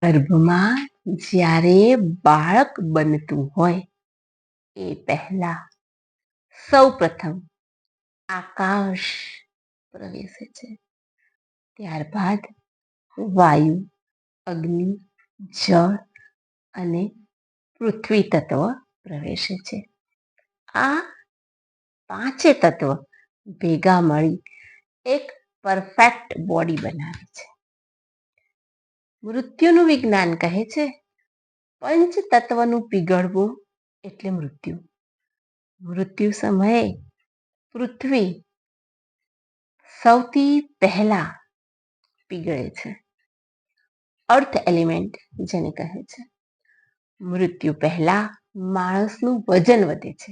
ગર્ભમાં જ્યારે બાળક બનતું હોય એ પહેલા સૌ પ્રથમ આકાશ પ્રવેશે છે. ત્યારબાદ વાયુ, અગ્નિ, જળ અને પૃથ્વી તત્વ પ્રવેશે છે. આ પાંચે તત્વ ભેગા મળી એક પરફેક્ટ બોડી બનાવે છે. મૃત્યુનું વિજ્ઞાન કહે છે પંચ તત્વનું પીગળવું એટલે મૃત્યુ. મૃત્યુ સમયે પૃથ્વી સૌથી પહેલા પીગળે છે. અર્થ એલિમેન્ટ જેને કહે છે. મૃત્યુ પહેલા માણસનું વજન વધે છે.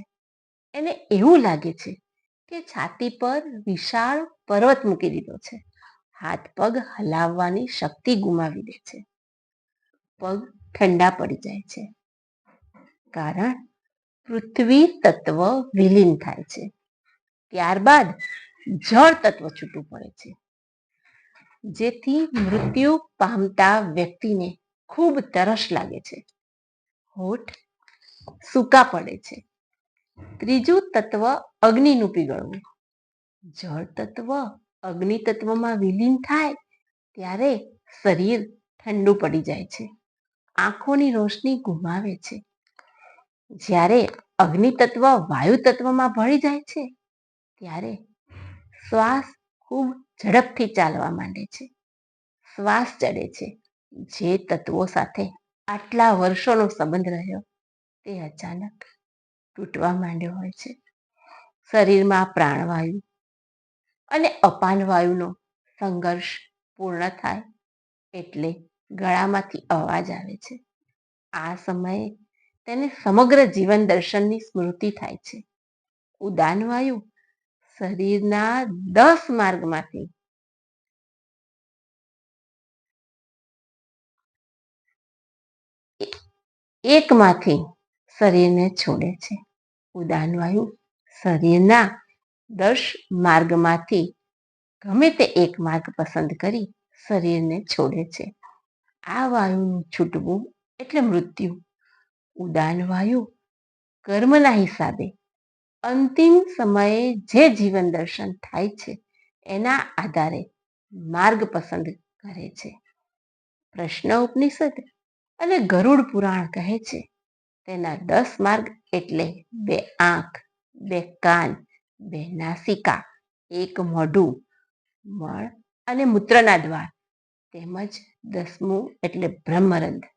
એને એવું લાગે છે કે છાતી પર વિશાળ પર્વત મૂકી દીધો છે. હાથ પગ હલાવવાની શક્તિ ગુમાવી દે છે. પગ ઠંડા પડી જાય છે. કારણ પૃથ્વી તત્વ વિલીન થાય છે. ત્યારબાદ જળ તત્વ છૂટું પડે છે, જેથી મૃત્યુ પામતા વ્યક્તિને ખૂબ તરસ લાગે છે. હોઠ સૂકા પડે છે. ત્રીજું તત્વ અગ્નિનું પીગળવું. જળ તત્વ અગ્નિ તત્વમાં વિલીન થાય ત્યારે શરીર ઠંડુ પડી જાય છે. આંખોની રોશની ગુમાવે છે. જ્યારે અગ્નિ તત્વ વાયુ તત્વમાં ભળી જાય છે ત્યારે શ્વાસ ખૂબ ઝડપથી ચાલવા માંડે છે. શ્વાસ ચડે છે. જે તત્વો સાથે આટલા વર્ષોનો સંબંધ રહ્યો તે અચાનક તૂટવા માંડ્યો હોય છે. શરીરમાં પ્રાણવાયુ અને અપાન વાયુનો સંઘર્ષ પૂર્ણ થાય એટલે ગળામાંથી અવાજ આવે છે. આ સમયે તેને સમગ્ર જીવન દર્શનની સ્મૃતિ થાય છે. ઉદાન વાયુ શરીરના 10 માર્ગમાંથી એકમાંથી શરીરને છોડે છે. ઉદાન વાયુ શરીરના 10 માર્ગમાંથી ગમે તે એક માર્ગ પસંદ કરી શરીરને છોડે છે. આ વાયુનું છૂટવું એટલે મૃત્યુ. ઉદાન વાયુ કર્મના હિસાબે અંતિમ સમયે જે જીવન દર્શન થાય છે એના આધારે માર્ગ પસંદ કરે છે. પ્રશ્ન ઉપનિષદ અને ગરુડ પુરાણ કહે છે તેના 10 માર્ગ એટલે 2 આંખ, 2 કાન, 2 નાસિકા, 1 મોઢું, મળ અને મૂત્રના દ્વાર તેમજ 10મું એટલે બ્રહ્મરંધ્ર.